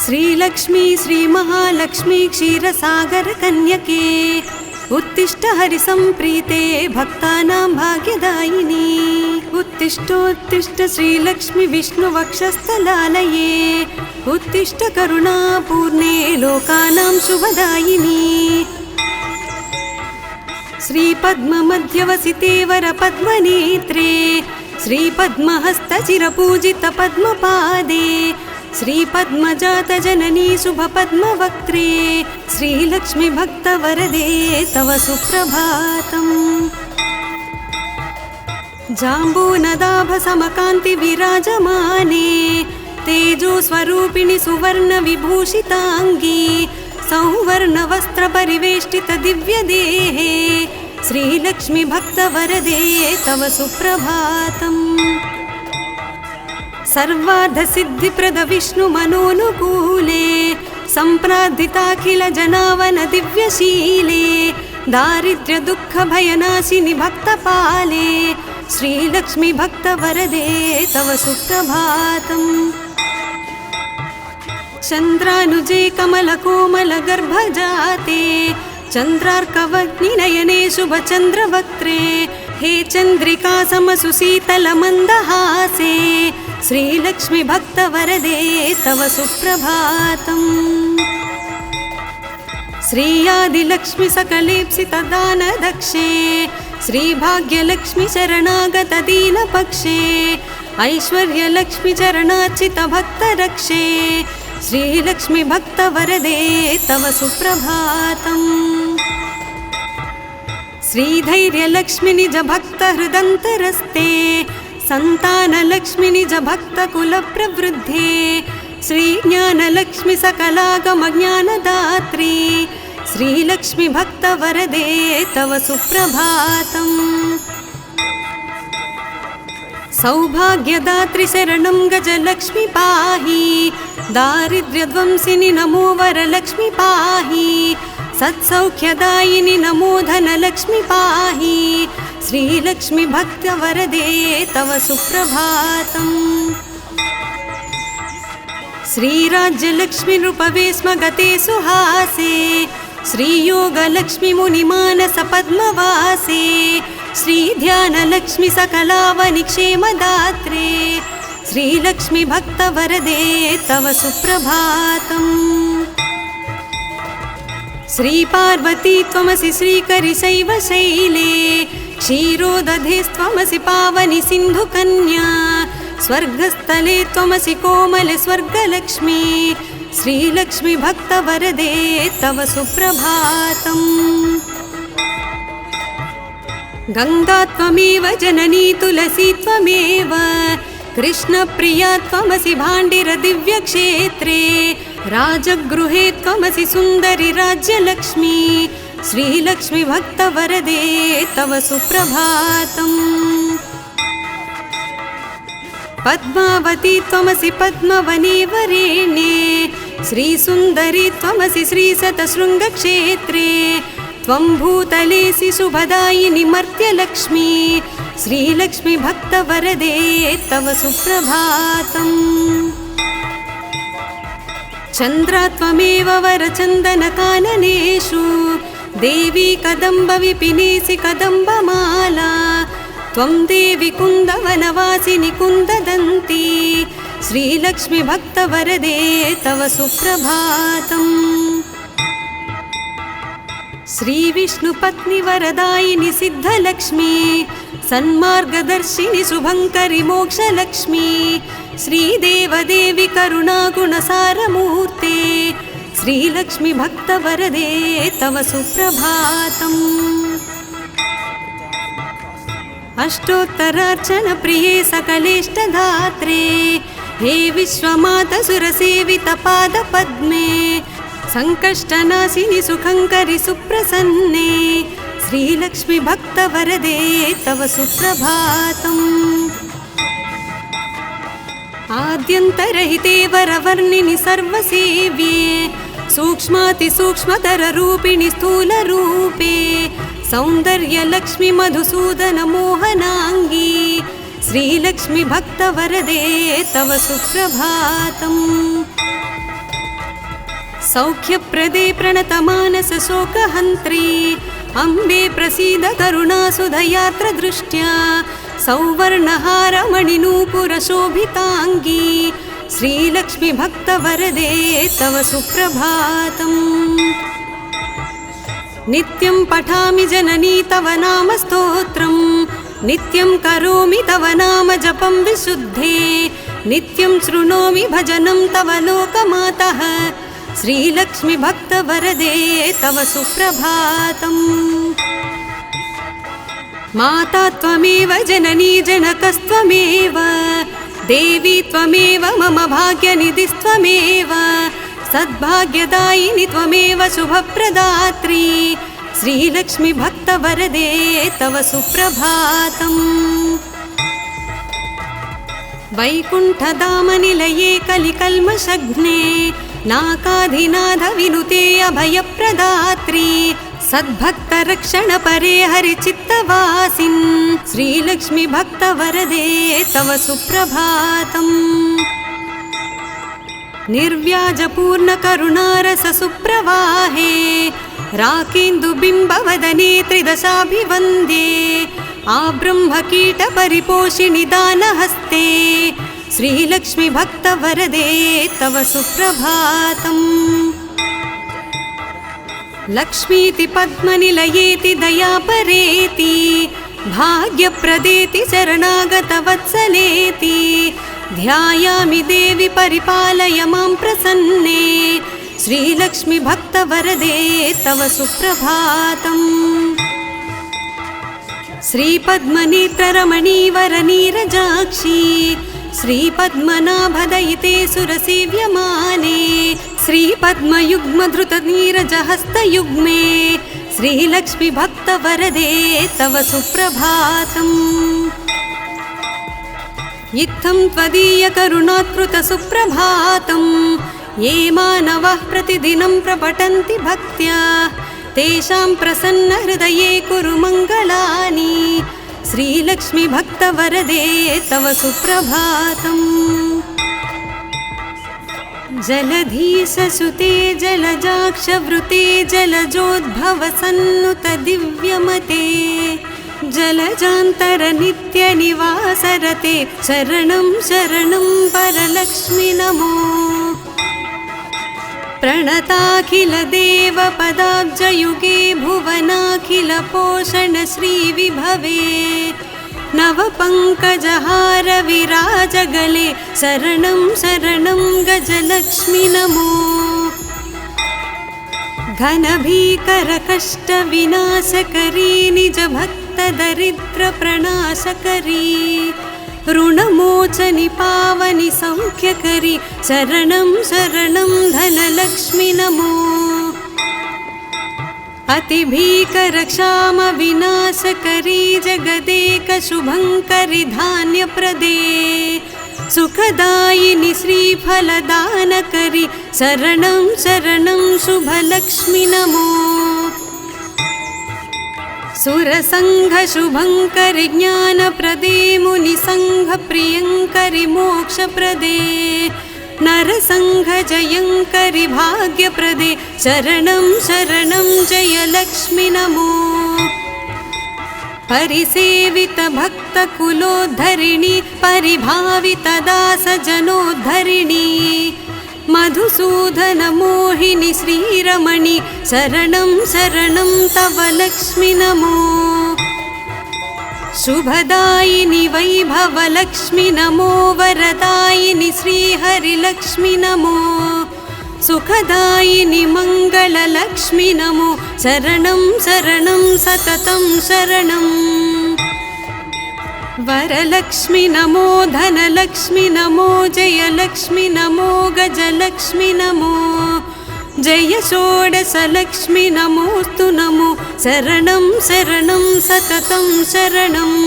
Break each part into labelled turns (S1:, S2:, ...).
S1: श्रीलक्ष्मी श्रीमहालक्ष्मी क्षीरसागर कन्यके उत्तिष्ठ हरिसंप्रीते भक्तानां भाग्यदायिनी। उत्तिष्ठोत्तिष्ठ श्रीलक्ष्मी विष्णुवक्षस्थलालये उत्तिष्ठ करुणापूर्णे लोकानां शुभदायिनी। श्रीपद्ममध्यवसिते वरपद्मनेत्रे श्रीपद्महस्तचिरपूजित पद्मपादे श्रीपद्मजातजननी शुभपद्मवक्त्रे श्रीलक्ष्मी भक्तवरदे तव सुप्रभातम्। जाम्बूनदाभसमकान्ति विराजमाने तेजोस्वरूपिणि सुवर्णविभूषिताङ्गी सौवर्णवस्त्रपरिवेष्टित दिव्यदेहे श्रीलक्ष्मी भक्तवरदे तव सुप्रभातम्। सर्वार्धसिद्धिप्रद विष्णुमनोनुकूले सम्प्रार्थिताखिल जनावन दिव्यशीले दारिद्र्यदुःखभयनाशिनि भक्तपाले श्रीलक्ष्मी भक्तवरदे तव सुप्रभातम्। चन्द्रानुजे कमलकोमलगर्भजाते चन्द्रार्कवग्निनयने शुभचन्द्रवक्त्रे हे चन्द्रिका समसुशीतलमन्दहासे श्रीलक्ष्मी भक्तवरदे तव सुप्रभातम्। श्रीयादिलक्ष्मी सकलेप्सितदानदक्षे श्रीभाग्यलक्ष्मी शरणागत दीनपक्षे ऐश्वर्यलक्ष्मी चरणार्चित भक्तरक्षे श्रीलक्ष्मी भक्तवरदे तव सुप्रभातम्। श्रीधैर्यलक्ष्मी निज भक्तहृदन्तरस्ते सन्तानलक्ष्मी निज भक्तकुलप्रवृद्धे श्रीज्ञानलक्ष्मी सकलागमज्ञानदात्री श्रीलक्ष्मी भक्तवरदे तव सुप्रभातम्। सौभाग्यदात्री शरणं गजलक्ष्मी पाहि दारिद्र्यध्वंसिनि नमो वरलक्ष्मी पाहि सत्सौख्यदायिनि नमो धनलक्ष्मी पाहि श्रीलक्ष्मी भक्तवरदे तव सुप्रभातम्। श्रीराज्यलक्ष्मी नृपवे स्म गते सुहासे श्रीयोगलक्ष्मी मुनिमानस पद्मवासे श्रीध्यानलक्ष्मी सकलावनि क्षेमदात्रे श्रीलक्ष्मी भक्तवरदे तव सुप्रभातम्। श्रीपार्वती त्वमसि श्रीकरिशैवशैले क्षीरोदधेस्त्वमसि पावनि सिन्धुकन्या स्वर्गस्थले त्वमसि कोमल स्वर्गलक्ष्मी श्रीलक्ष्मी भक्तवरदे तव सुप्रभातम्। गंगा त्वमेव जननी तुलसी त्वमेव कृष्णप्रिया त्वमसि भाण्डिर दिव्यक्षेत्रे राजगृहे त्वमसि सुन्दरि राज्यलक्ष्मी श्रीलक्ष्मी भक्तवरदे तव सुप्रभातम्। पद्मावती त्वमसि पद्मवने वरेण्ये श्रीसुन्दरी त्वमसि श्रीशतशृङ्गक्षेत्रे त्वं भूतलेसि शुभदायिनि मर्त्यलक्ष्मी श्रीलक्ष्मी भक्तवरदे तव सुप्रभातम्। चन्द्रा त्वमेव वरचन्दनकाननेषु देवी कदम्बविपिनेसि कदम्बमाला त्वं देवी कुन्दवनवासिनि कुन्ददन्ती श्रीलक्ष्मी भक्तवरदे तव सुप्रभातम्। श्रीविष्णुपत्नि वरदायिनि सिद्धलक्ष्मी सन्मार्गदर्शिनि शुभङ्करि मोक्षलक्ष्मी श्रीदेवदेवी करुणागुणसारमूर्ते श्रीलक्ष्मी भक्तवरदे तव सुप्रभातम्। अष्टोत्तरार्चन प्रिये सकलेष्टधात्रे हे विश्वमातसुरसेवित पादपद्मे संकष्टनाशिनि सुखङ्करि सुप्रसन्ने श्रीलक्ष्मी भक्तवरदे तव सुप्रभातम्। आद्यन्तरहिते वरवर्णिनि सर्वसेव्ये सूक्ष्मातिसूक्ष्मतररूपिणि स्थूलरूपे सौन्दर्यलक्ष्मि मधुसूदन मोहनाङ्गी श्रीलक्ष्मि भक्तवरदे तव सुप्रभातम् सौख्यप्रदे प्रणतमानस शोकहन्त्री अम्बे प्रसीद करुणासुधयात्रदृष्ट्या सौवर्णहारमणिनूपुरशोभिताङ्गी श्रीलक्ष्मि भक्तवरदे तव सुप्रभातम् नित्यं पठामि जननी तव नाम स्तोत्रम् नित्यं करोमि तव नाम जपं विशुद्धे नित्यं शृणोमि भजनं तव लोकमातः श्रीलक्ष्मि भक्तवरदे तव सुप्रभातम् माता त्वमेव जननी जनकस्त्वमेव देवी त्वमेव मम भाग्यनिधिस्त्वमेव सद्भाग्यदायिनि त्वमेव शुभप्रदात्री श्रीलक्ष्मि भक्तवरदे तव सुप्रभातम् वैकुण्ठधामनिलये कलिकल्मषघ्ने नाकाधिनाथ विनुते अभयप्रदात्री सद्भक्तरक्षणपरे हरिचित्तवासिन् श्रीलक्ष्मि भक्तवरदे तव सुप्रभातम् निर्व्याजपूर्णकरुणारस सुप्रवाहे राकेन्दुबिम्बवदने त्रिदशाभिवन्द्ये आब्रह्मकीटपरिपोषिणि दानहस्ते श्रीलक्ष्मि भक्तवरदे तव सुप्रभातम् लक्ष्मीति पद्मनिलयेति दयापरेति भाग्यप्रदेति शरणागतवत्सलेति ध्यायामि देवि परिपालय मां प्रसन्ने श्रीलक्ष्मि भक्तवरदे तव सुप्रभातम् श्रीपद्मनेत्ररमणीवरनीरजाक्षी श्रीपद्मनाभदयिते सुरसेव्यमाने श्रीपद्मयुग्मधृतनीरजहस्तयुग्मे श्रीलक्ष्मि भक्तवरदे तव सुप्रभातम् इत्थं त्वदीयकरुणात्कृतसुप्रभातम् ये मानवः प्रतिदिनं प्रपठन्ति भक्त्या तेषां प्रसन्नहृदये कुरु मङ्गलानि श्रीलक्ष्मि भक्तवरदे तव सुप्रभातम् जलधीशसुते जलजाक्षवृते जलजोद्भवसन्नुत दिव्यमते जलजान्तरनित्यनिवासरते शरणं शरणं वरलक्ष्मि नमो प्रणताखिलदेवपदाब्जयुगे भुवनाखिलपोषण श्रीविभवे नवपङ्कजहार विराजगले शरणं शरणं गजलक्ष्मि नमो घनभीकरकष्टविनाशकरी निजभक्तदरिद्रप्रणाशकरी ऋणमोचनि पावनि सौख्यकरी शरणं शरणं धनलक्ष्मि नमो अतिभीकरक्षामविनाशकरी जगदेकशुभङ्करि धान्यप्रदे सुखदायिनि श्रीफलदानकरी शरणं शरणं शुभलक्ष्मि नमो सुरसङ्घशुभङ्करि ज्ञानप्रदे मुनिसङ्घप्रियङ्करि मोक्षप्रदे नरसङ्घजयङ्करि भाग्यप्रदे शरणं शरणं जयलक्ष्मि नमो परिसेवितभक्तकुलोद्धरिणि परिभावितदासजनोद्धरिणि मधुसूदनमोहिनि श्रीरमणि शरणं शरणं तव लक्ष्मि नमो शुभदायिनि वैभवलक्ष्मि नमो वरदायिनि श्रीहरिलक्ष्मि नमो सुखदायिनि मङ्गललक्ष्मि नमो शरणं शरणं सततं शरणम् वरलक्ष्मि नमो धनलक्ष्मि नमो जयलक्ष्मि नमो गजलक्ष्मि नमो जय षोडशलक्ष्मि नमोऽस्तु नमो शरणं शरणं सततं शरणम्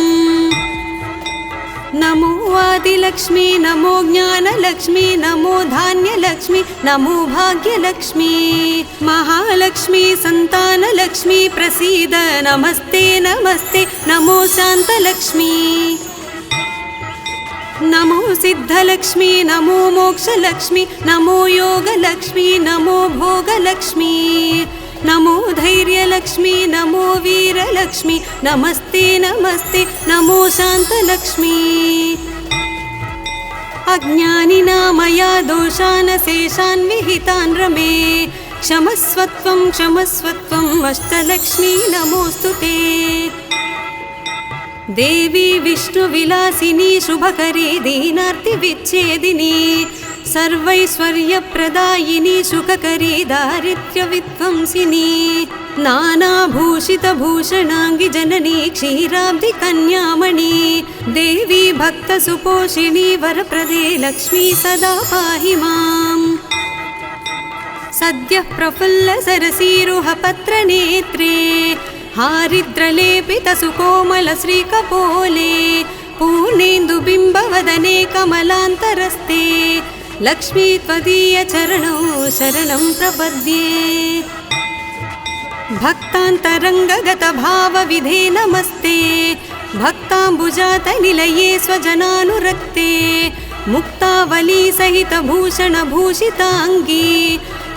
S1: नमो आदिलक्ष्मी नमो ज्ञानलक्ष्मी नमो धान्यलक्ष्मी नमो भाग्यलक्ष्मी महालक्ष्मी संतानलक्ष्मी प्रसीद नमस्ते नमस्ते नमो शान्तलक्ष्मी नमो सिद्धलक्ष्मी नमो मोक्षलक्ष्मी नमो योगलक्ष्मी नमो भोगलक्ष्मी नमो धैर्यलक्ष्मी नमो वीरलक्ष्मी नमस्ते नमस्ते नमो शान्तलक्ष्मी अज्ञानिना दोषान् शेषान् विहितान् रमे क्षमस्वत्वम् अष्टलक्ष्मी नमोस्तुते देवी विष्णुविलासिनी शुभकरी दीनार्तिविच्छेदिनी सर्वैश्वर्यप्रदायिनी सुखकरी दारिद्र्यविध्वंसिनी नानाभूषितभूषणाङ्गि जननी क्षीराब्धिकन्यामणि देवी भक्तसुपोषिणी वरप्रदे लक्ष्मी सदा पाहि माम् सद्यः प्रफुल्लसरसीरुहपत्रनेत्रे हारिद्रलेपितसुकोमलश्रीकपोले पूर्णेन्दुबिम्बवदने कमलान्तरस्ते लक्ष्मी त्वदीयचरणौ शरणं प्रपद्ये भक्तान्तरङ्गगतभावविधे नमस्ते भक्ताम्बुजातनिलये स्वजनानुरक्ते मुक्तावलीसहितभूषणभूषिताङ्गी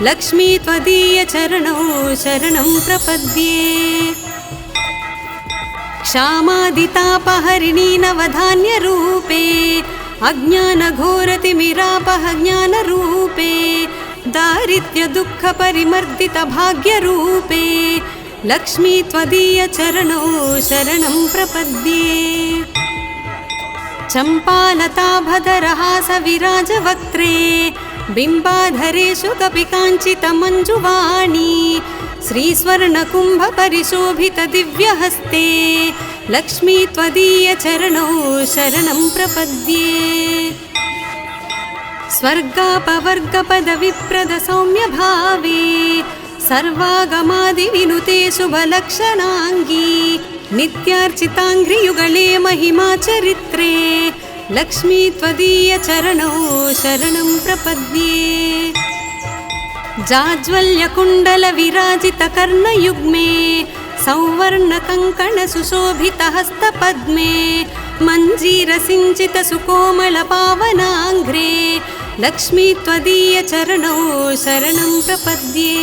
S1: लक्ष्मी त्वदीयचरणौ शरणं प्रपद्ये क्षामादितापहरिणी नवधान्यरूपे अज्ञानघोरतिमिरापह ज्ञानरूपे दारिद्र्यदुःखपरिमर्दितभाग्यरूपे लक्ष्मी त्वदीयचरणौ शरणं प्रपद्ये चम्पालताभधरहासविराजवक्त्रे बिम्बाधरेषु कपिकाञ्चितमञ्जुवाणी श्रीस्वर्णकुम्भपरिशोभितदिव्यहस्ते लक्ष्मी त्वदीयचरणौ शरणं प्रपद्ये स्वर्गापवर्गपदविप्रदसौम्यभावे सर्वागमादिविनुते शुभलक्षणाङ्गी नित्यार्चिताङ्घ्रियुगले महिमाचरित्रे लक्ष्मी त्वदीयचरणौ शरणं प्रपद्ये जाज्वल्यकुण्डलविराजितकर्णयुग्मे सौवर्णकङ्कणसुशोभितहस्तपद्मे मञ्जीरसिञ्चितसुकोमलपावनाङ्घ्रे लक्ष्मी त्वदीयचरणौ शरणं प्रपद्ये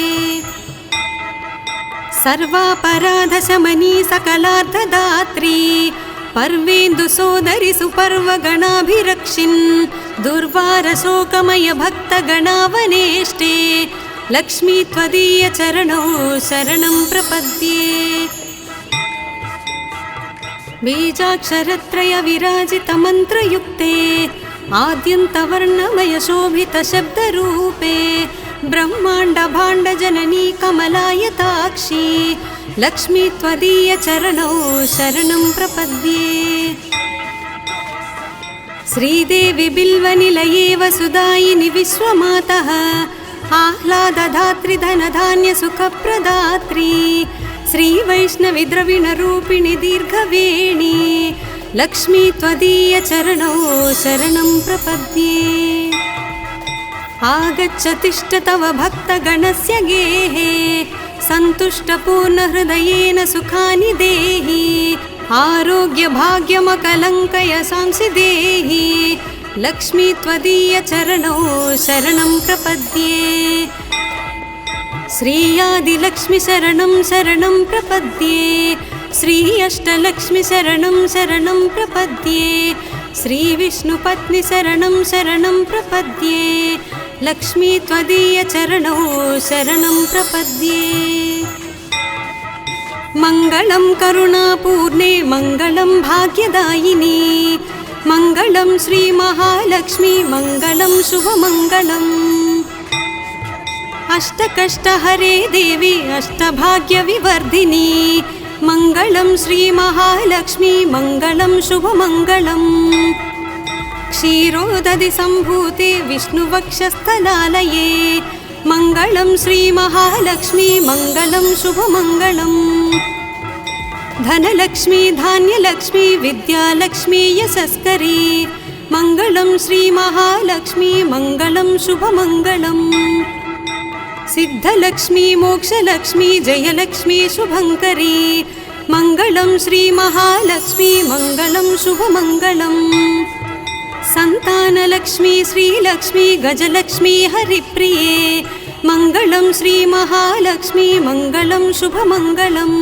S1: सर्वापराधशमनी सकलार्थदात्री पर्वेन्दुसोदरि सुपर्वगणाभिरक्षिन् दुर्वारशोकमय भक्तगणावनेष्टे लक्ष्मी त्वदीयचरणौ शरणं प्रपद्ये बीजाक्षरत्रयविराजितमन्त्रयुक्ते आद्यन्तवर्णमयशोभितशब्दरूपे ब्रह्माण्डभाण्डजननी कमलायताक्षी लक्ष्मी त्वदीयचरणौ शरणं प्रपद्ये श्रीदेवी बिल्वनिलये वसुदायिनि विश्वमातः आह्लादधात्री धनधान्यसुखप्रदात्री श्रीवैष्णवी द्रविणरूपिणि दीर्घवेणी लक्ष्मी त्वदीयचरणौ शरणं प्रपद्ये आगच्छतिष्ठ तव भक्तगणस्य गेहे सन्तुष्टपूर्णहृदयेन सुखानि देहि आरोग्यभाग्यमकलङ्कय सांसि देहि लक्ष्मी त्वदीयचरणौ शरणं प्रपद्ये श्रीयादिलक्ष्मी शरणं शरणं प्रपद्ये श्री अष्टलक्ष्मी शरणं शरणं प्रपद्ये श्रीविष्णुपत्नी शरणं शरणं प्रपद्ये लक्ष्मी त्वदीयचरणौ शरणं प्रपद्ये मङ्गलं करुणापूर्णे मङ्गलं भाग्यदायिनी मङ्गलं श्रीमहालक्ष्मी मङ्गलं शुभमङ्गलम् अष्टकष्टहरे देवी अष्टभाग्यविवर्धिनी मङ्गलं श्रीमहालक्ष्मी मङ्गलं शुभमङ्गलम् क्षीरोदधि सम्भूते विष्णुवक्षस्थलालये मङ्गलं श्रीमहालक्ष्मी मङ्गलं शुभमङ्गलम् धनलक्ष्मी धान्यलक्ष्मी विद्यालक्ष्मी यशस्करी मङ्गलं श्रीमहालक्ष्मी मङ्गलं शुभमङ्गलम् सिद्धलक्ष्मी मोक्षलक्ष्मी जयलक्ष्मी शुभङ्करी मङ्गलं श्रीमहालक्ष्मी मङ्गलं शुभमङ्गलम् सन्तानलक्ष्मी श्रीलक्ष्मी गजलक्ष्मी हरिप्रिये मङ्गलं श्रीमहालक्ष्मी मङ्गलं शुभमङ्गलम्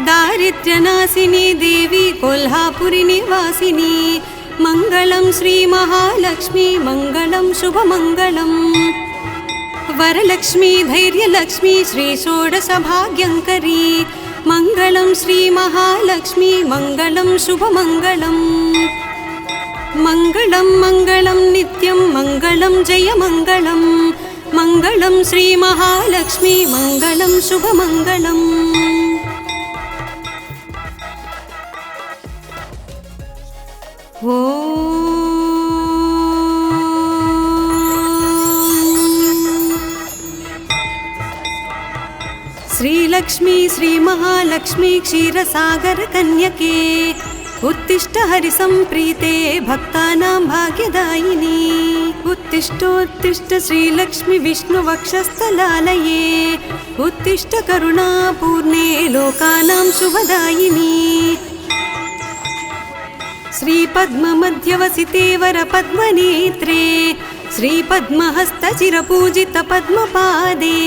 S1: दारिद्र्यनाशिनी देवी कोल्हापुरी निवासिनी मङ्गलं श्रीमहालक्ष्मी मङ्गलं शुभमङ्गलम् वरलक्ष्मी धैर्यलक्ष्मी श्रीषोडशभाग्यङ्करी मङ्गलं श्रीमहालक्ष्मी मङ्गलं शुभमङ्गलम् मङ्गलं मङ्गलं नित्यं मङ्गलं जयमङ्गलं मङ्गलं श्रीमहालक्ष्मी मङ्गलं शुभमङ्गलम् श्रीलक्ष्मी श्रीमहालक्ष्मी क्षीरसागरकन्यके उत्तिष्ठ हरिसम्प्रीते भक्तानां भाग्यदायिनी उत्तिष्ठोत्तिष्ठ श्रीलक्ष्मी विष्णुवक्षस्थलालये उत्तिष्ठ करुणापूर्णे लोकानां शुभदायिनी श्रीपद्ममध्यवसिते वरपद्मनेत्रे श्रीपद्महस्तचिरपूजितपद्मपादे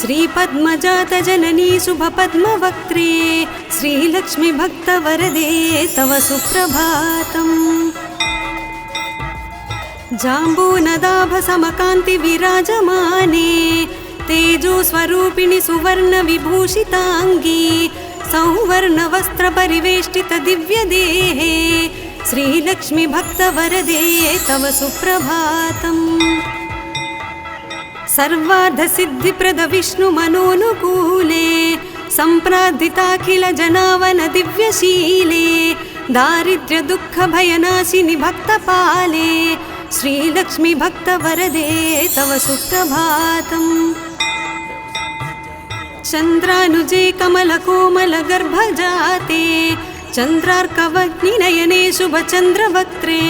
S1: श्रीपद्मजातजननी शुभपद्मवक्त्रे श्रीलक्ष्मी भक्तवरदे तव सुप्रभातम् जाम्बूनदाभसमकान्ति विराजमाने तेजोस्वरूपिणि सुवर्णविभूषिताङ्गी सौवर्णवस्त्रपरिवेष्टित दिव्यदेहे श्रीलक्ष्मी भक्तवरदे तव सुप्रभातम् सर्वार्धसिद्धिप्रद विष्णुमनोनुकूले सम्प्रार्थिताखिल जनावन दिव्यशीले दारिद्र्यदुःखभयनाशिनि भक्तपाले श्रीलक्ष्मी भक्तवरदे तव सुप्रभातम् चन्द्रानुजे कमलकोमलगर्भजाते चन्द्रार्कवग्निनयने शुभचन्द्रवक्त्रे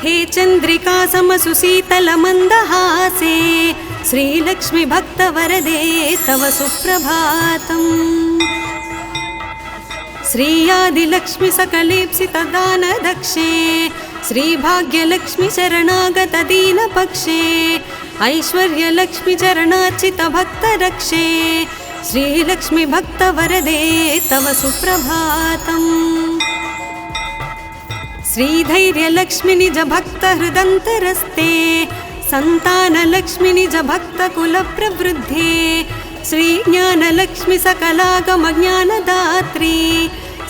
S1: हे चन्द्रिका समसुशीतलमन्दहासे श्रीलक्ष्मी भक्तवरदे तव सुप्रभातम् श्रीयादिलक्ष्मी सकलेप्सितदानदक्षे श्रीभाग्यलक्ष्मी शरणागत दीनपक्षे ऐश्वर्यलक्ष्मी चरणार्चित भक्तरक्षे श्रीलक्ष्मी भक्तवरदे तव सुप्रभातम् श्रीधैर्यलक्ष्मी निज भक्तहृदन्तरस्ते सन्तानलक्ष्मी निज भक्तकुलप्रवृद्धे श्रीज्ञानलक्ष्मी सकलागमज्ञानदात्री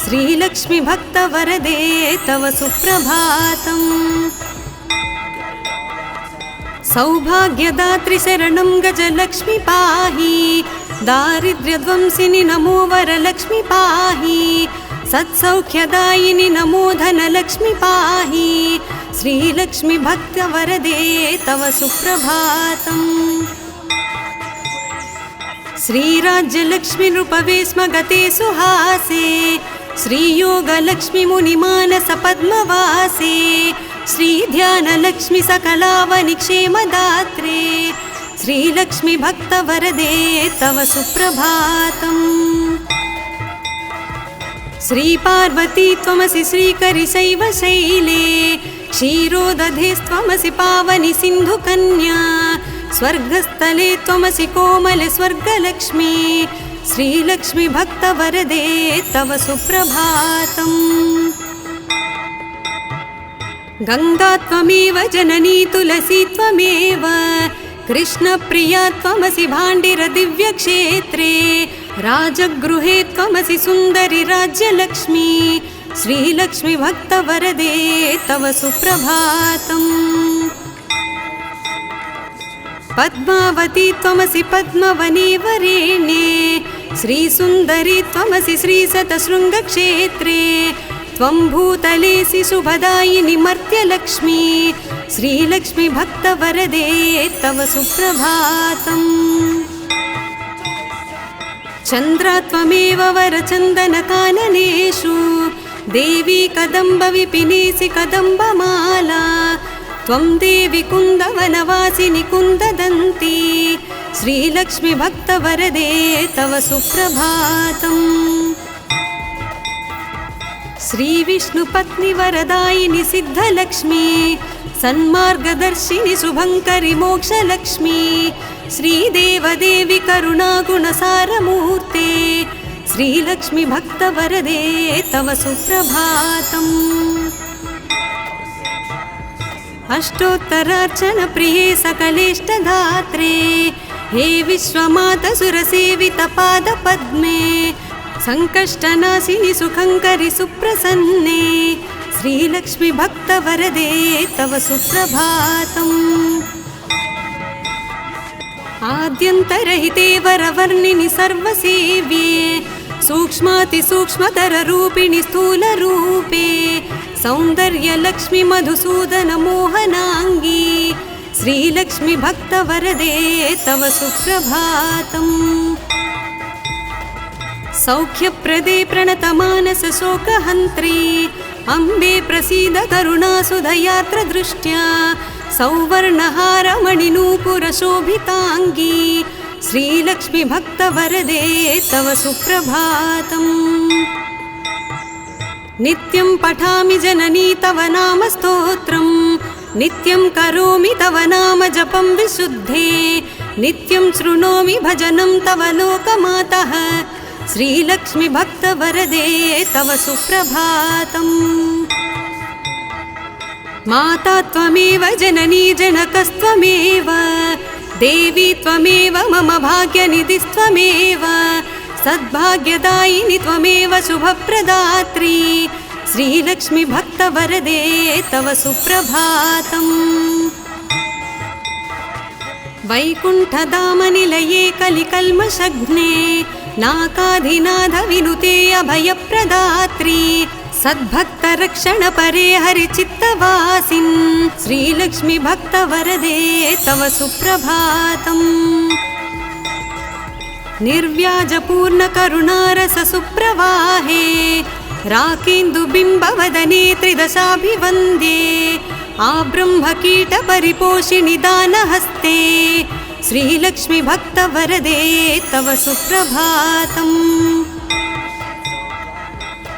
S1: श्रीलक्ष्मी भक्तवरदे तव सुप्रभातम् सौभाग्यदात्री शरणं गजलक्ष्मी पाहि दारिद्र्यध्वंसिनि नमो वरलक्ष्मी पाहि सत्सौख्यदायिनि नमो धनलक्ष्मी पाहि श्रीलक्ष्मी भक्तवरदे तव सुप्रभातम् श्रीराज्यलक्ष्मी नृपवे स्म गते सुहासे श्रीयोगलक्ष्मी मुनिमानस पद्मवासे श्रीध्यानलक्ष्मी सकलावनिक्षेमदात्रे श्रीलक्ष्मी भक्तवरदे तव सुप्रभातम् श्रीपार्वती त्वमसि श्रीकरिशैवशैले क्षीरोदधेस्त्वमसि पावनि सिन्धुकन्या स्वर्गस्थले त्वमसि कोमले स्वर्गलक्ष्मी श्रीलक्ष्मी भक्तवरदे तव सुप्रभातम् गंगा त्वमेव जननी तुलसी त्वमेव कृष्णप्रिया त्वमसि भाण्डिर दिव्यक्षेत्रे राजगृहे त्वमसि सुन्दरि राज्यलक्ष्मी श्रीलक्ष्मी भक्तवरदे तव सुप्रभातम् पद्मावती त्वमसि पद्मवने वरेण्ये श्रीसुन्दरी त्वमसि श्रीशतशृङ्गक्षेत्रे त्वं भूतलेसि शुभदायिनि मर्त्यलक्ष्मी श्रीलक्ष्मी भक्तवरदे तव सुप्रभातम् चन्द्रा त्वमेव वरचन्दनकाननेषु देवी कदम्बविपिनेसि कदम्बमाला त्वं देवी कुन्दवनवासिनि कुन्ददन्ती श्रीलक्ष्मी भक्तवरदे तव सुप्रभातम्। श्रीविष्णुपत्नि वरदायिनि सिद्धलक्ष्मी सन्मार्गदर्शिनि शुभङ्करि मोक्षलक्ष्मी श्रीदेवदेवि करुणागुणसारमूर्ते श्रीलक्ष्मी भक्तवरदे तव सुप्रभातम्। अष्टोत्तरार्चनप्रिये सकलेष्टधात्रे हे विश्वमातसुरसेवितपादपद्मे सङ्कष्टनाशिनि सुखङ्करि सुप्रसन्ने श्रीलक्ष्मी भक्तवरदे तव सुप्रभातम्। आद्यन्तरहिते वरवर्णिनि सर्वसेव्ये सूक्ष्मातिसूक्ष्मतररूपिणि स्थूलरूपे सौन्दर्यलक्ष्मि मधुसूदनमोहनाङ्गी श्रीलक्ष्मी भक्तवरदे तव सुप्रभातम्। सौख्यप्रदे प्रणतमानसशोकहन्त्री अम्बे प्रसीद करुणासुधयात्रदृष्ट्या सौवर्णहारमणिनूपुरशोभिताङ्गी श्रीलक्ष्मी भक्तवरदे तव सुप्रभातम्। नित्यं पठामि जननी तव नाम स्तोत्रं नित्यं करोमि तव नाम जपं विशुद्धे नित्यं शृणोमि भजनं तव लोकमातः श्रीलक्ष्मी भक्तवरदे तव सुप्रभातम्। माता त्वमेव जननी जनकस्त्वमेव देवी त्वमेव मम भाग्यनिधिस्त्वमेव सद्भाग्यदायिनि त्वमेव शुभप्रदात्री श्रीलक्ष्मी भक्तवरदे तव सुप्रभातम्। वैकुण्ठधामनिलये कलिकल्मषघ्ने नाकाधिनाथविनुते अभयप्रदात्री सद्भक्तरक्षणपरे हरिचित्तवासिन् श्रीलक्ष्मी भक्तवरदे तव सुप्रभातम्। निर्व्याजपूर्णकरुणारससुप्रवाहे राकेन्दुबिम्बवदने त्रिदशाभिवन्द्ये आब्रह्मकीटपरिपोषिणि दानहस्ते श्रीलक्ष्मी भक्तवरदे तव सुप्रभातम्।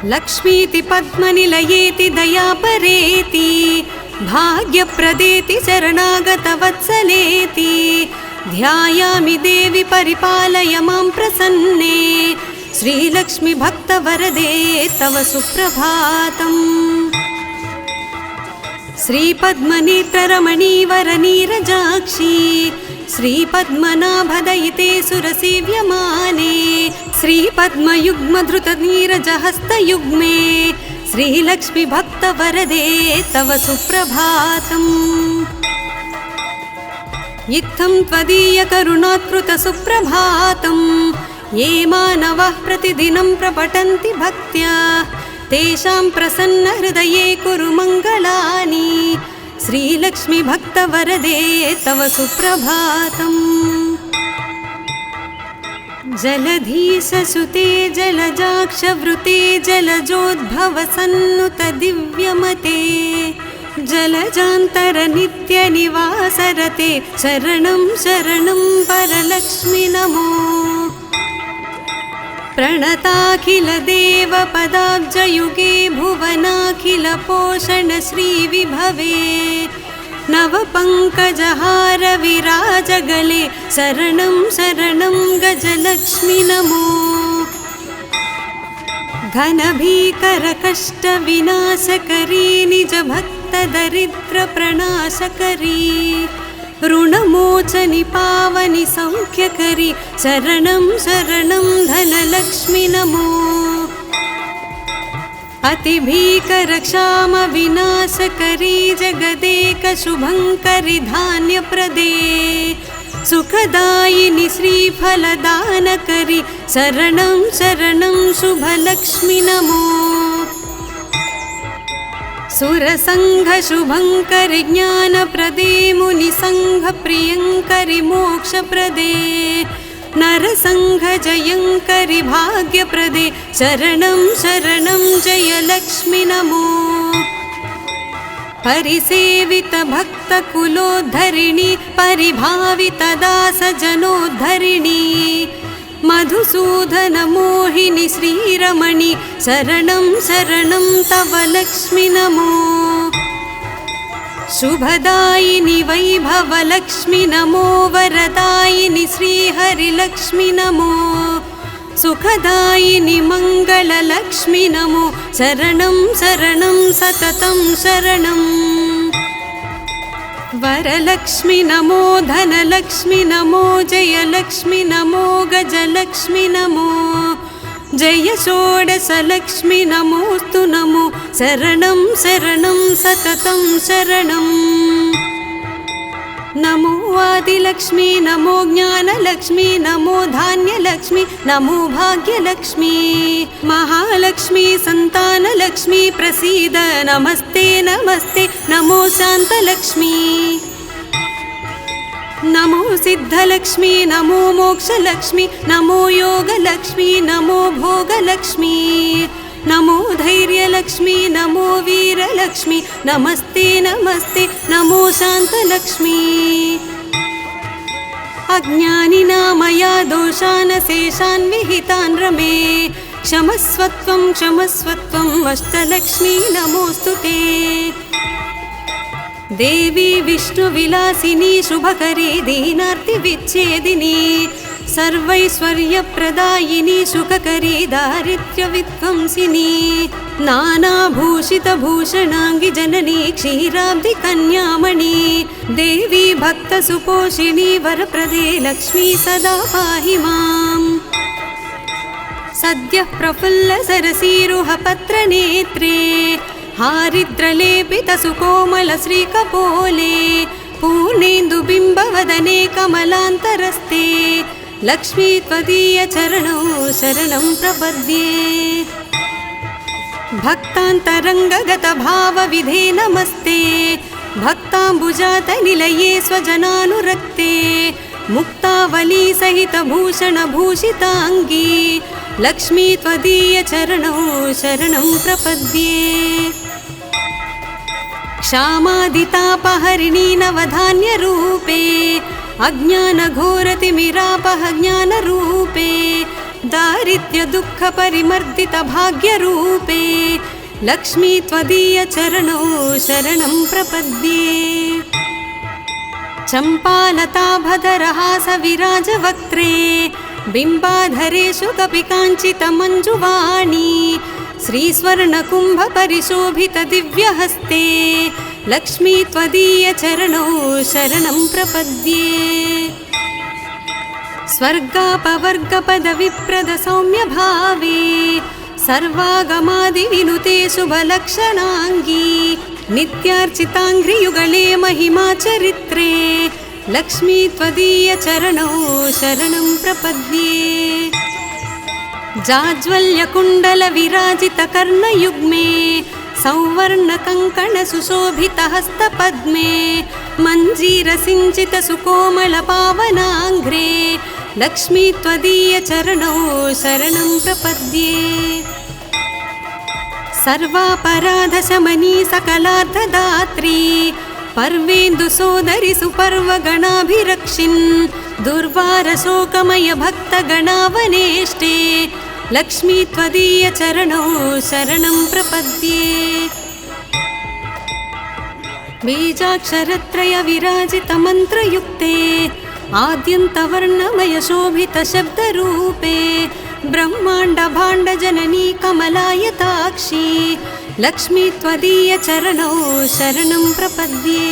S1: लक्ष्मीति पद्मनिलयेति दयापरेति भाग्यप्रदेति शरणागतवत्सलेति ध्यायामि देवि परिपालय मां प्रसन्ने श्रीलक्ष्मी भक्तवरदे तव सुप्रभातम्। श्रीपद्मनेत्ररमणीवरनीरजाक्षी श्रीपद्मनाभदयिते सुरसेव्यमाने श्रीपद्मयुग्मधृतनीरजहस्तयुग्मे श्रीलक्ष्मी भक्तवरदे तव सुप्रभातम्। इत्थं त्वदीयकरुणात्कृतसुप्रभातं ये मानवः प्रतिदिनं प्रपठन्ति भक्त्या तेषां प्रसन्नहृदये कुरु मङ्गलानि श्रीलक्ष्मी भक्तवरदे तव सुप्रभातम्। जलधीशसुते जलजाक्षवृते जलजोद्भवसन्नुत दिव्यमते जलजान्तरनित्यनिवासरते शरणं शरणं परलक्ष्मि नमो। प्रणताखिलदेवपदाब्जयुगे भुवनाखिलपोषण श्रीविभवे नवपङ्कजहार विराजगले शरणं शरणं गजलक्ष्मि नमो। घनभीकरकष्टविनाशकरी निजभक्तदरिद्रप्रणाशकरी ऋणमोचनि पावनि सौख्यकरी शरणं शरणं धनलक्ष्मि नमो। अतिभीकरक्षामविनाशकरी जगदेकशुभङ्करि धान्यप्रदे सुखदायिनि श्रीफलदानकरी शरणं शरणं शुभलक्ष्मि नमो। सुरसङ्घशुभङ्करि ज्ञानप्रदे मुनिसङ्घप्रियङ्करि मोक्षप्रदे नरसङ्घजयङ्करि भाग्यप्रदे शरणं शरणं जय लक्ष्मि नमो। परिसेवित भक्तकुलोद्धरिणि परिभावित दासजनोद्धरिणि मधुसूदन मोहिनि श्रीरमणि शरणं शरणं तव लक्ष्मि नमो। शुभदायिनि वैभवलक्ष्मि नमो वरदायिनि श्रीहरिलक्ष्मि नमो। सुखदायिनि मङ्गललक्ष्मि नमो शरणं शरणं सततं शरणम्। वरलक्ष्मि नमो धनलक्ष्मि नमो जयलक्ष्मि नमो गजलक्ष्मि नमो। जय षोडशलक्ष्मि नमोऽस्तु नमो शरणं शरणं सततं शरणम्। नमो आदिलक्ष्मी नमो ज्ञानलक्ष्मी नमो धान्यलक्ष्मी नमो भाग्यलक्ष्मी। महालक्ष्मी संतानलक्ष्मी प्रसीद नमस्ते नमस्ते नमो शान्तलक्ष्मी। नमो सिद्धलक्ष्मी नमो मोक्षलक्ष्मी नमो योगलक्ष्मी नमो भोगलक्ष्मी। नमो धैर्यलक्ष्मी नमो वीरलक्ष्मी नमस्ते नमस्ते नमो शान्तलक्ष्मी। अज्ञानिना दोषान् शेषान् विहितान् रमे क्षमस्वत्वं क्षमस्वत्वं अष्टलक्ष्मी नमोऽस्तु ते। देवी विष्णुविलासिनी शुभकरी दीनार्तिविच्छेदिनी सर्वैश्वर्यप्रदायिनी सुखकरी दारिद्र्यविध्वंसिनी नानाभूषितभूषणाङ्गि जननी क्षीराब्धिकन्यामणि। देवी भक्तसुपोषिणी वरप्रदे लक्ष्मी सदा पाहि माम्। सद्यः प्रफुल्लसरसीरुहपत्रनेत्रे हारिद्रलेपितसुकोमलश्रीकपोले पूर्णेन्दुबिम्बवदने कमलान्तरस्ते लक्ष्मी त्वदीयचरणौ शरणं प्रपद्ये। भक्तान्तरङ्गगतभावविधे नमस्ते भक्ताम्बुजातनिलये स्वजनानुरक्ते मुक्तावलीसहितभूषणभूषिताङ्गी लक्ष्मी त्वदीयचरणौ शरणं प्रपद्ये। क्षामादितापहरिणी नवधान्यरूपे अज्ञानघोरतिमिरापह ज्ञानरूपे दारिद्र्यदुःखपरिमर्दितभाग्यरूपे लक्ष्मी त्वदीयचरणौ शरणं प्रपद्ये। चम्पालताभधरहासविराजवक्त्रे बिम्बाधरेषु कपिकाञ्चितमञ्जुवाणी श्रीस्वर्णकुम्भपरिशोभितदिव्यहस्ते लक्ष्मी त्वदीयचरणौ शरणं प्रपद्ये। स्वर्गापवर्गपदविप्रदसौम्यभावे सर्वागमादिविनुते शुभलक्षणाङ्गी नित्यार्चिताङ्घ्रियुगले महिमाचरित्रे लक्ष्मी त्वदीयचरणौ शरणं प्रपद्ये। जाज्वल्यकुण्डलविराजितकर्णयुग्मे सौवर्णकङ्कणसुशोभितहस्तपद्मे मञ्जीरसिञ्चितसुकोमलपावनाङ्घ्रे लक्ष्मी त्वदीयचरणौ शरणं प्रपद्ये। सर्वापराधशमनी सकलार्धदात्री पर्वेन्दुसोदरि सुपर्वगणाभिरक्षिन् दुर्वारशोकमय भक्तगणावनेष्टे लक्ष्मी त्वदीयचरणौ शरणं प्रपद्ये। बीजाक्षरत्रयविराजितमन्त्रयुक्ते आद्यन्तवर्णमयशोभितशब्दरूपे ब्रह्माण्डभाण्डजननी कमलायताक्षी लक्ष्मी त्वदीयचरणौ शरणं प्रपद्ये।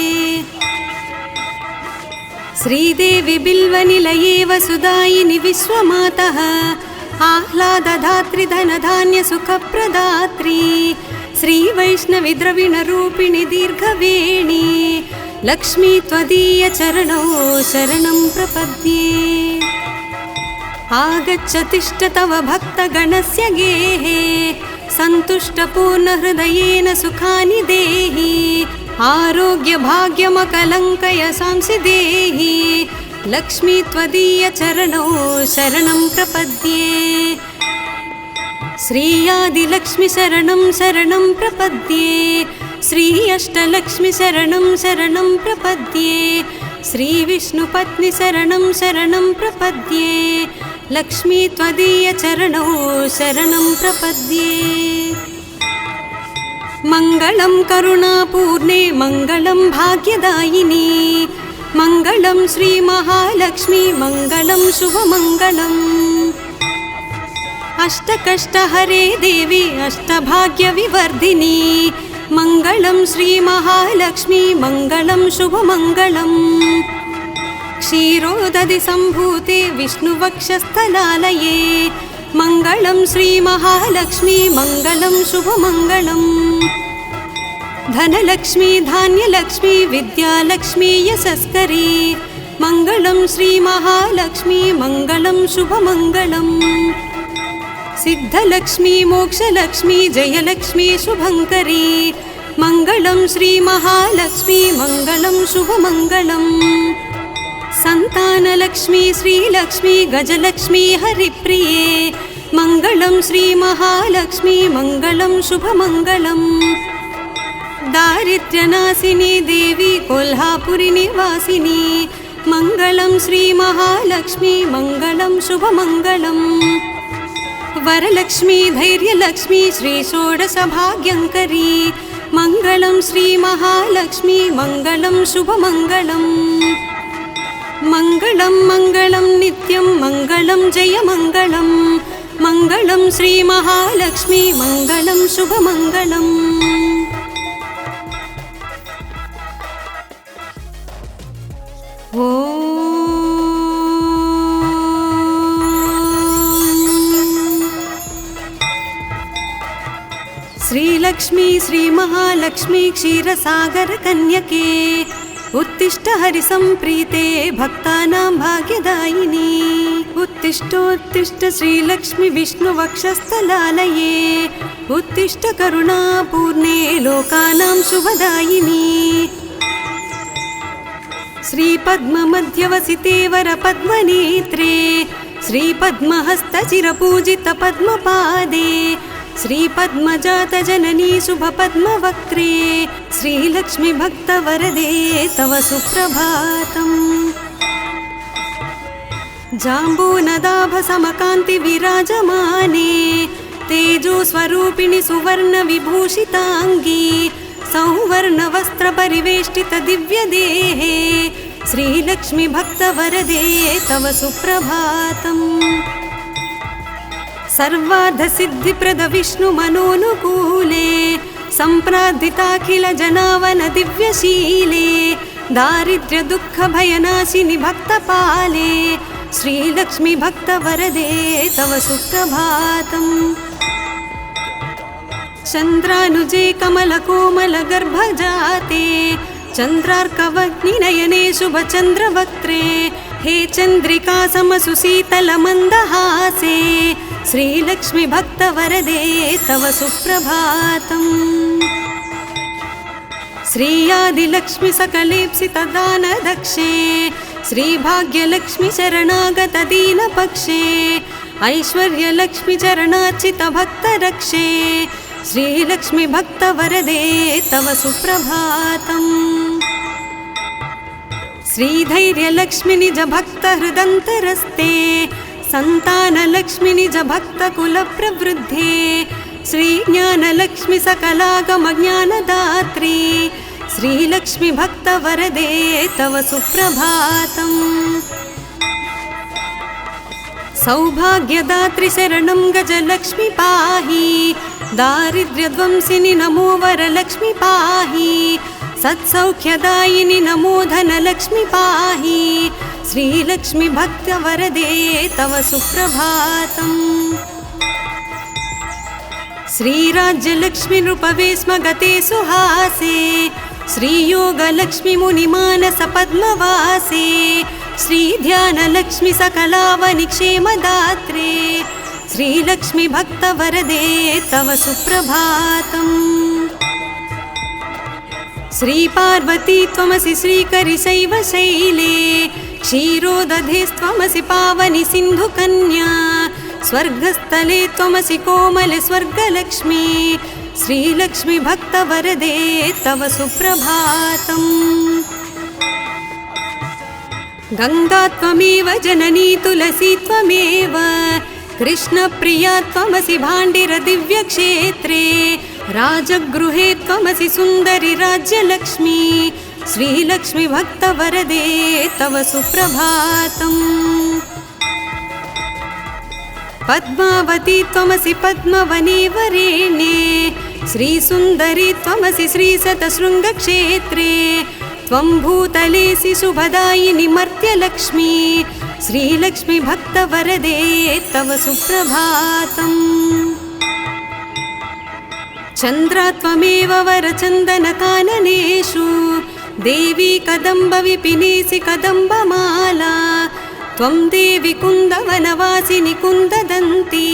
S1: श्रीदेवी बिल्वनिलये वसुदायिनि विश्वमातः आह्लादधात्री धनधान्यसुखप्रदात्री श्रीवैष्णविद्रविणरूपिणि दीर्घवेणी लक्ष्मी त्वदीयचरणौ शरणं प्रपद्ये। आगच्छ तिष्ठ तव भक्तगणस्य गेहे सन्तुष्टपूर्णहृदयेन सुखानि देहि आरोग्यभाग्यमकलङ्कय सांसि देहि लक्ष्मी त्वदीय चरणौ शरणं प्रपद्ये श्री आदिलक्ष्मी शरणं शरणं प्रपद्ये श्री अष्टलक्ष्मी शरणं शरणं प्रपद्ये श्री विष्णुपत्नी शरणं शरणं प्रपद्ये लक्ष्मी त्वदीय चरणौ शरणं प्रपद्ये मंगलं करुणापूर्णे मंगलं भाग्यदायिनी मंगलं श्री महालक्ष्मी मंगलं शुभमंगलम् अष्टकष्टहरे देवी अष्टभाग्यविवर्धिनी मंगलं श्री महालक्ष्मी मंगलं शुभमंगलम् क्षीरोदधि सम्भूते विष्णुवक्षस्थलालये मंगलं श्री महालक्ष्मी मंगलं शुभमंगलम् धनलक्ष्मी धान्यलक्ष्मी विद्यालक्ष्मी यशस्करी मंगलं श्री महालक्ष्मी मंगलं शुभमंगलम् सिद्धलक्ष्मी मोक्षलक्ष्मी जयलक्ष्मी शुभंकरी मंगलं श्री महालक्ष्मी मंगलं शुभमंगलम् संतानलक्ष्मी श्रीलक्ष्मी गजलक्ष्मी हरिप्रिये मंगलं श्री महालक्ष्मी मंगलं शुभमंगलम् दारिद्र्यनाशिनी देवी कोल्हापुरी निवासिनी मंगलं श्री महालक्ष्मी मंगलं शुभमंगलम् वरलक्ष्मी धैर्यलक्ष्मी श्री षोडशभाग्यंकरी मंगलं श्री महालक्ष्मी मंगलं शुभमंगलम् मंगलं मंगलं नित्यं मंगलं जयमंगलं मंगलं श्री महालक्ष्मी मंगलं शुभमंगलम् श्रीलक्ष्मी श्री महालक्ष्मी क्षीरसागर कन्यके उत्तिष्ठ हरिसंप्रीते भक्तानां भाग्यदायिनी उत्तिष्ठोत्तिष्ठ श्रीलक्ष्मी विष्णुवक्षस्थलालये उत्तिष्ठ करुणापूर्णे लोकानां शुभदायिनी श्रीपद्ममध्यवसिते वरपद्मनेत्रे श्रीपद्महस्तचिरपूजितपद्मपादे श्रीपद्मजातजननी शुभपद्मवक्त्रे श्रीलक्ष्मी भक्तवरदे तव सुप्रभातम् जाम्बूनदाभसमकान्ति विराजमाने तेजोस्वरूपिणि सुवर्णविभूषिताङ्गी सौवर्णवस्त्रपरिवेष्टित दिव्यदेहे श्रीलक्ष्मी भक्तवरदे तव सुप्रभातम् सर्वार्धसिद्धिप्रद विष्णुमनोनुकूले सम्प्रार्थिताखिल जनावन दिव्यशीले दारिद्र्यदुःखभयनाशिनि भक्तपाले श्रीलक्ष्मी भक्तवरदे तव सुप्रभातम् चन्द्रानुजे कमलकोमलगर्भजाते चन्द्रार्कवग्निनयने शुभचन्द्रवक्त्रे हे चन्द्रिका समसुशीतलमन्दहासे श्रीलक्ष्मी भक्तवरदे तव सुप्रभातम् श्री आदिलक्ष्मी सकलेप्सितदानदक्षे श्रीभाग्यलक्ष्मी शरणागत दीनपक्षे ऐश्वर्यलक्ष्मी चरणार्चित भक्तरक्षे श्रीलक्ष्मी भक्तवरदे तव सुप्रभातम् श्रीधैर्यलक्ष्मी निज भक्तहृदन्तरस्ते संतानलक्ष्मी निज भक्तकुलप्रवृद्धे श्रीज्ञानलक्ष्मी सकलागमज्ञानदात्री श्रीलक्ष्मी भक्तवरदे तव सुप्रभातम् सौभाग्यदात्री शरणं गजलक्ष्मी पाहि दारिद्र्यध्वंसिनि नमो वरलक्ष्मी पाहि सत्सौख्यदायिनि नमो धनलक्ष्मी पाहि श्रीलक्ष्मी भक्तवरदे तव सुप्रभातम् श्रीराज्यलक्ष्मी नृपवे स्म गते सुहासे श्रीयोगलक्ष्मी मुनिमानस पद्मवासे श्रीध्यानलक्ष्मी सकलावनिक्षेमदात्रे श्रीलक्ष्मी भक्तवरदे तव सुप्रभातम् श्रीपार्वती त्वमसि श्रीकरिशैव शैले क्षीरोदधेस्त्वमसि पावनि सिन्धुकन्या स्वर्गस्थले त्वमसि कोमले स्वर्गलक्ष्मी श्रीलक्ष्मी भक्तवरदे तव सुप्रभातम् गंगा त्वमेव जननी तुलसी त्वमेव कृष्णप्रिया त्वमसि भाण्डिर दिव्यक्षेत्रे राजगृहे त्वमसि सुन्दरि राज्यलक्ष्मी श्रीलक्ष्मी भक्तवरदे तव सुप्रभातम् पद्मावती त्वमसि पद्मवने वरेण्ये श्रीसुन्दरी त्वमसि श्रीशतशृङ्गक्षेत्रे त्वं भूतलेसि शुभदायिनि मर्त्यलक्ष्मी श्रीलक्ष्मी भक्तवरदे तव सुप्रभातम् चन्द्रा त्वमेव वरचन्दनकाननेषु देवी कदम्बविपिनेसि कदम्बमाला त्वं देवी कुन्दवनवासिनि कुन्ददन्ती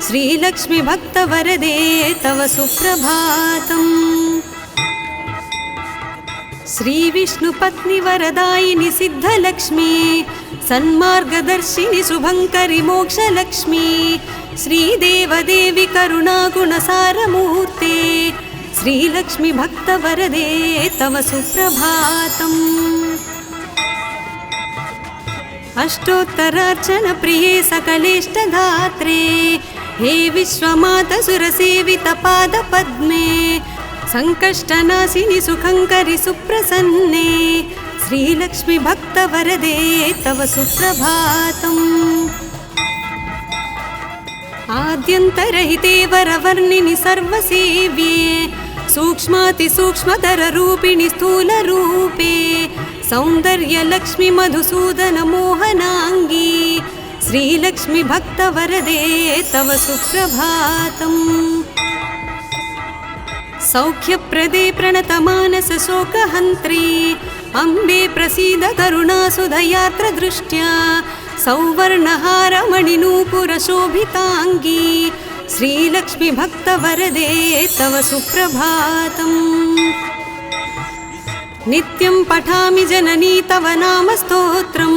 S1: श्रीलक्ष्मी भक्तवरदे तव सुप्रभातम् श्रीविष्णुपत्नि वरदायिनि सिद्धलक्ष्मी सन्मार्गदर्शिनि शुभङ्करि मोक्षलक्ष्मी श्रीदेवदेवी करुणागुणसारमूर्ते श्रीलक्ष्मी भक्तवरदे तव सुप्रभातम् अष्टोत्तरार्चनप्रिये सकलेष्टधात्रे हे विश्वमाता सुरसेवितपादपद्मे संकष्टनाशिनि सुखङ्करि सुप्रसन्ने श्रीलक्ष्मी भक्तवरदे तव सुप्रभातम् आद्यन्तरहिते वरवर्णिनि सर्वसेव्ये सूक्ष्मातिसूक्ष्मतररूपिणि स्थूलरूपे सौन्दर्यलक्ष्मी मधुसूदन मोहनाङ्गी श्रीलक्ष्मी भक्तवरदे तव सुप्रभातम् सौख्यप्रदे प्रणतमानस शोकहन्त्री अम्बे प्रसीद करुणासुधयात्रदृष्ट्या सौवर्णहारमणिनूपुरशोभिताङ्गी श्रीलक्ष्मी भक्तवरदे तव सुप्रभातम् नित्यं पठामि जननी तव नाम स्तोत्रं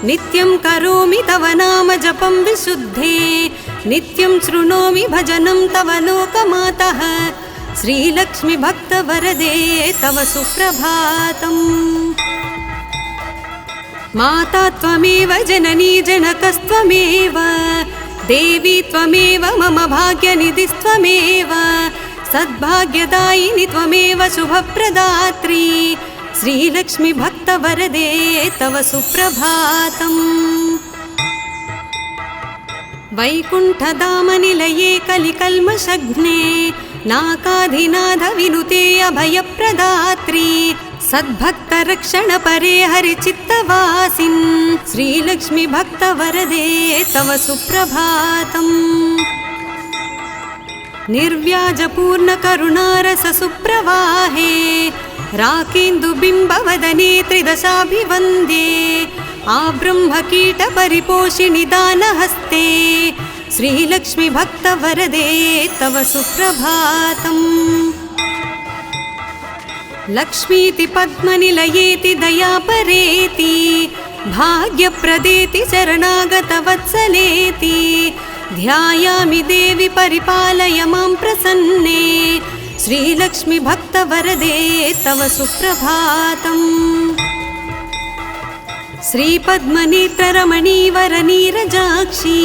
S1: नित्यं करोमि तव नाम जपं विशुद्धे नित्यं शृणोमि भजनं तव लोकमातः श्रीलक्ष्मी भक्तवरदे तव सुप्रभातम् माता त्वमेव जननी जनकस्त्वमेव देवी त्वमेव मम भाग्यनिधिस्त्वमेव सद्भाग्यदायिनि त्वमेव शुभप्रदात्री श्रीलक्ष्मी भक्तवरदे तव सुप्रभातम् वैकुण्ठधामनिलये कलिकल्मषघ्ने नाकाधिनाथविनुते अभयप्रदात्री सद्भक्तरक्षणपरे हरिचित्तवासिन् श्रीलक्ष्मी भक्तवरदे तव सुप्रभातम् निर्व्याजपूर्णकरुणारस सुप्रवाहे राकेन्दुबिम्बवदने त्रिदशाभिवन्द्ये आब्रह्मकीटपरिपोषिणि दानहस्ते श्रीलक्ष्मी भक्तवरदे तव सुप्रभातम् लक्ष्मीति पद्मनिलयेति दयापरेति भाग्यप्रदेति शरणागतवत्सलेति ध्यायामि देवि परिपालय मां प्रसन्ने श्रीलक्ष्मी भक्तवरदे तव सुप्रभातम् श्रीपद्मनेत्ररमणीवरनीरजाक्षी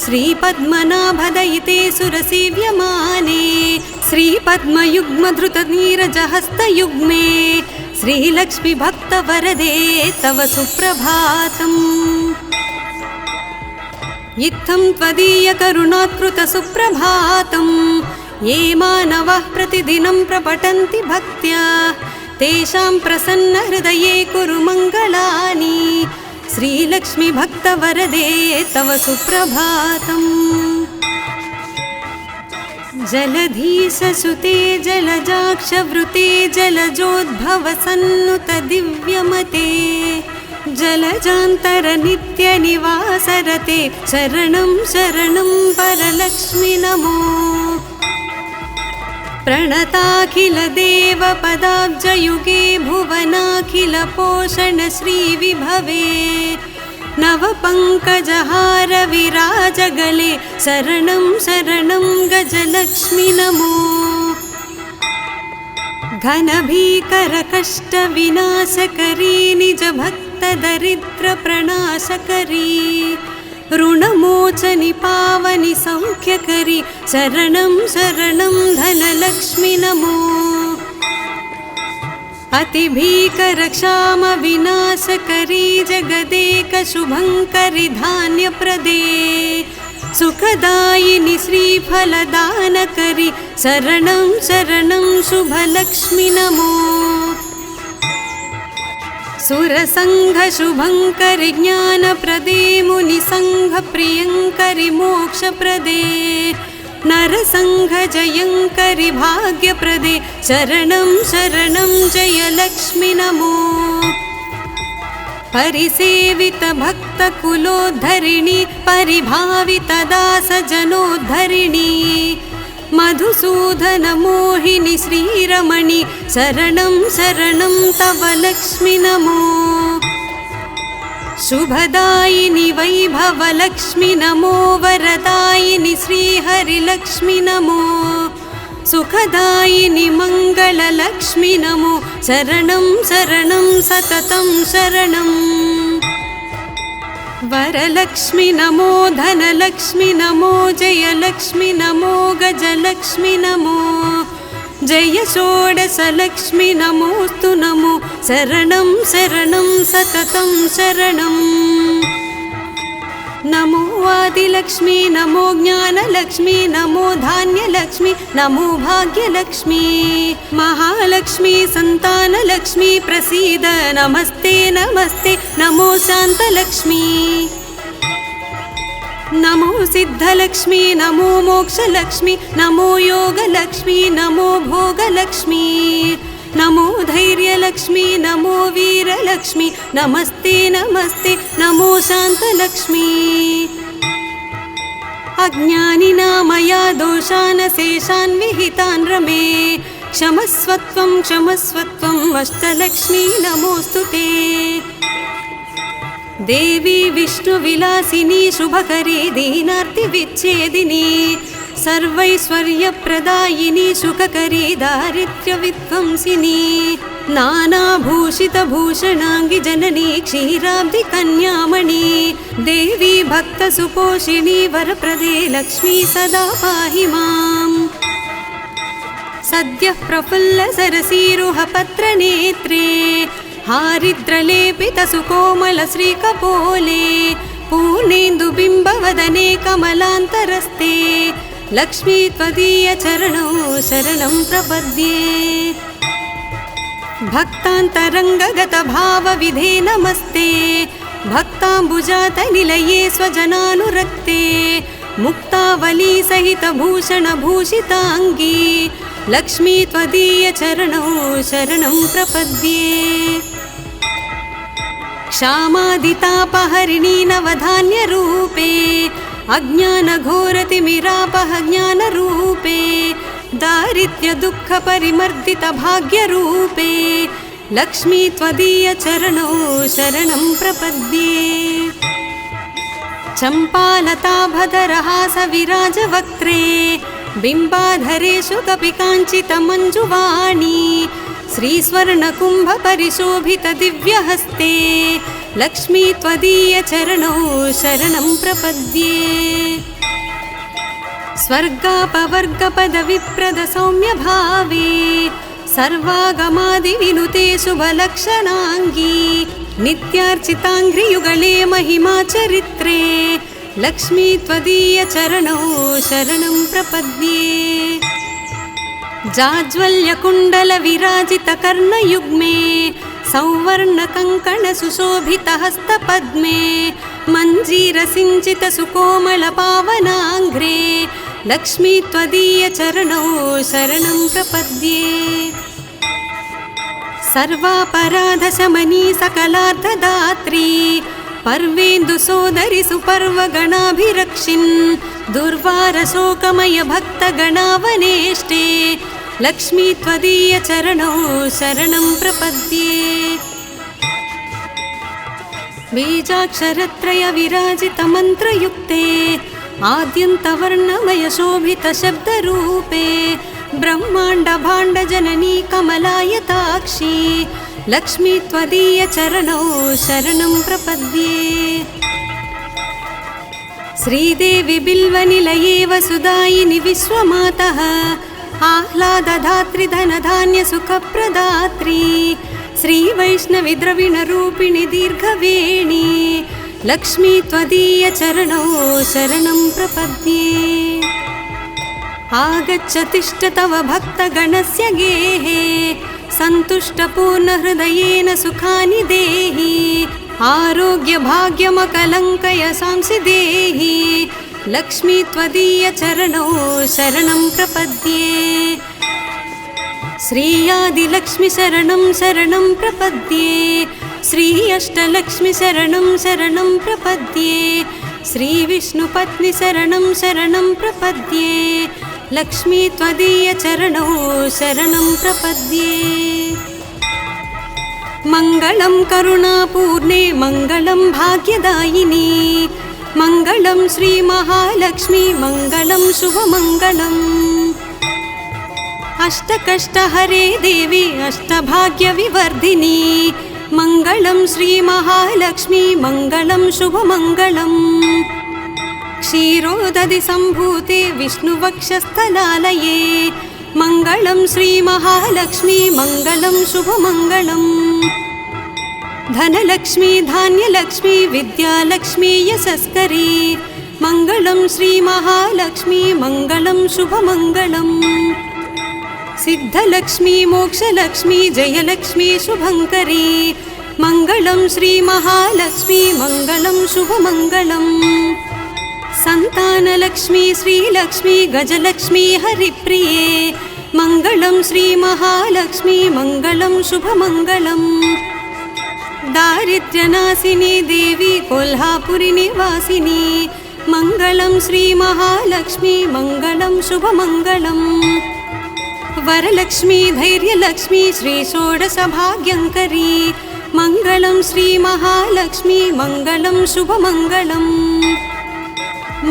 S1: श्रीपद्मनाभदयिते सुरसेव्यमाने श्रीपद्मयुग्मधृतनीरजहस्तयुग्मे श्रीलक्ष्मी भक्तवरदे तव सुप्रभातम् इत्थं त्वदीयकरुणात्कृतसुप्रभातं ये मानवः प्रतिदिनं प्रपठन्ति भक्त्या तेषां प्रसन्नहृदये कुरु मङ्गलानि श्रीलक्ष्मी भक्तवरदे तव सुप्रभातम् जलधीशसुते जलजाक्षवृते जलजोद्भवसन्नुत दिव्यमते जलजान्तरनित्यनिवासरते शरणं शरणं परलक्ष्मि नमो प्रणताखिलदेवपदाब्जयुगे भुवनाखिलपोषणश्रीविभवे नवपङ्कजहार विराजगले शरणं शरणं गजलक्ष्मि नमो। घनभीकरकष्टविनाशकरी निजभक्तदरिद्रप्रणाशकरी ऋणमोचनि पावनि सौख्यकरी शरणं शरणं धनलक्ष्मि नमो। अतिभीकरक्षामविनाशकरी जगदेकशुभङ्करि धान्यप्रदे सुखदायिनि श्रीफलदानकरी शरणं शरणं शुभलक्ष्मि नमो। सुरसङ्घशुभङ्करि ज्ञानप्रदे मुनिसङ्घप्रियङ्करि मोक्षप्रदे नरसङ्घजयङ्करि भाग्यप्रदे शरणं शरणं जयलक्ष्मि नमो। परिसेवितभक्तकुलोद्धरिणि परिभावितदासजनोद्धरिणि मधुसूदनमोहिनि श्रीरमणि शरणं शरणं तव लक्ष्मि नमो। शुभदायिनि वैभवलक्ष्मि नमो वरदायिनि श्रीहरिलक्ष्मि नमो। सुखदायिनि मङ्गललक्ष्मि नमो शरणं शरणं सततं शरणम्। वरलक्ष्मि नमो धनलक्ष्मि नमो जयलक्ष्मि नमो गजलक्ष्मि नमो। जय षोडशलक्ष्मि नमोस्तु नमो शरणं शरणं सततं शरणम्। नमो आदिलक्ष्मी नमो ज्ञानलक्ष्मी नमो धान्यलक्ष्मी नमो भाग्यलक्ष्मी महालक्ष्मी संतानलक्ष्मी प्रसीद नमस्ते नमस्ते नमो शान्तलक्ष्मी। नमो सिद्धलक्ष्मी नमो मोक्षलक्ष्मी नमो योगलक्ष्मी नमो भोगलक्ष्मी नमो धैर्यलक्ष्मी नमो वीरलक्ष्मी नमस्ते नमस्ते नमो शान्तलक्ष्मी। अज्ञानिना मया दोषान् शेषान् विहितान् रमे क्षमस्वत्वं क्षमस्वत्वं अष्टलक्ष्मी नमोस्तुते। देवी विष्णुविलासिनी शुभकरी दीनार्तिविच्छेदिनी सर्वैश्वर्यप्रदायिनी सुखकरी दारिद्र्यविध्वंसिनी नानाभूषितभूषणाङ्गि जननी क्षीराब्धिकन्यामणि देवी भक्तसुपोषिणी वरप्रदे लक्ष्मी सदा पाहि माम्। सद्यः प्रफुल्लसरसीरुहपत्रनेत्रे हारिद्रलेपितसुकोमलश्रीकपोले पूर्णेन्दुबिम्बवदने कमलान्तरस्ते लक्ष्मी त्वदीयचरणौ शरणं प्रपद्ये। भक्तान्तरङ्गगतभावविधे नमस्ते भक्ताम्बुजातनिलये स्वजनानुरक्ते मुक्तावलीसहितभूषणभूषिताङ्गी लक्ष्मी त्वदीयचरणौ शरणं प्रपद्ये। क्षामादितापहरिणी नवधान्यरूपे अज्ञानघोरतिमिरापह ज्ञानरूपे दारिद्र्यदुःखपरिमर्दितभाग्यरूपे लक्ष्मी त्वदीयचरणौ शरणं प्रपद्ये। चम्पालताभधरहासविराजवक्त्रे बिम्बाधरेषु कपिकाञ्चितमञ्जुवाणी श्रीस्वर्णकुम्भपरिशोभितदिव्यहस्ते लक्ष्मी त्वदीयचरणौ शरणं प्रपद्ये। स्वर्गापवर्गपदविप्रदसौम्यभावे सर्वागमादिविनुते शुभलक्षणाङ्गी नित्यार्चिताङ्घ्रियुगले महिमाचरित्रे लक्ष्मी त्वदीयचरणौ शरणं प्रपद्ये। जाज्वल्यकुण्डलविराजितकर्णयुग्मे सौवर्णकङ्कणसुशोभितहस्तपद्मे मञ्जीरसिञ्चितसुकोमलपावनाङ्घ्रे लक्ष्मी त्वदीयचरणौ शरणं प्रपद्ये। सर्वापराधशमनी सकलार्थदात्री पर्वेन्दुसोदरि सुपर्वगणाभिरक्षिन् दुर्वारशोकमय भक्तगणावनेष्टे लक्ष्मी त्वदीय चरणौ शरणं प्रपद्ये बीजाक्षरत्रय विराजित मंत्रयुक्ते आद्यन्तवर्णमय शोभित शब्दरूपे ब्रह्मांड भाण्ड जननी कमलायताक्षी लक्ष्मी त्वदीय चरणौ शरणं प्रपद्ये श्रीदेवी बिल्वनिलये वसुदायिनि विश्वमातः आह्लादधात्री धनधान्य सुखप्रदात्री श्रीवैष्णवी द्रविणरूपिणि दीर्घवेणी लक्ष्मी त्वदीय चरणौ शरणं प्रपद्ये आगच्छ तिष्ठ तव भक्तगणस्य गेहे सन्तुष्टपूर्णहृदयेन सुखानि देहि आरोग्य भाग्यमकलङ्कय सांसि देहि लक्ष्मी त्वदीय चरणौ शरणं प्रपद्ये श्री आदिलक्ष्मी शरणं शरणं प्रपद्ये श्री अष्टलक्ष्मी शरणं शरणं प्रपद्ये श्री विष्णुपत्नी शरणं शरणं प्रपद्ये लक्ष्मी त्वदीय चरणौ शरणं प्रपद्ये मंगलं करुणापूर्णे मंगलं भाग्यदायिनी मंगलं श्री महालक्ष्मी मंगलं शुभमंगलम् अष्टकष्टहरे देवी अष्टभाग्यविवर्धिनी मंगलं श्री महालक्ष्मी मंगलं शुभमंगलम् क्षीरोदधि सम्भूते विष्णुवक्षस्थलालये मंगलं श्री महालक्ष्मी मंगलं शुभमंगलम् धनलक्ष्मी धान्यलक्ष्मी विद्यालक्ष्मी यशस्करी मंगलं श्री महालक्ष्मी मंगलं शुभमंगलम् सिद्धलक्ष्मी मोक्षलक्ष्मी जयलक्ष्मी शुभंकरी मंगलं श्री महालक्ष्मी मंगलं शुभमंगलम् संतानलक्ष्मी श्रीलक्ष्मी गजलक्ष्मी हरिप्रिये मंगलं श्री महालक्ष्मी मंगलं शुभमंगलम् दारिद्र्यनाशिनी देवी कोल्हापुरी निवासिनी मंगलं श्री महालक्ष्मी मंगलं शुभमंगलम् वरलक्ष्मी धैर्यलक्ष्मी श्री षोडशभाग्यङ्करी मंगलं श्री महालक्ष्मी मंगलं शुभमंगलम्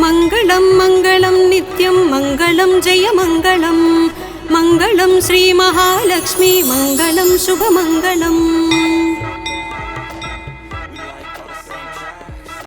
S1: मंगलं मंगलं नित्यं मंगलं जयमंगलं मंगलं श्री महालक्ष्मी मंगलं शुभमंगलम्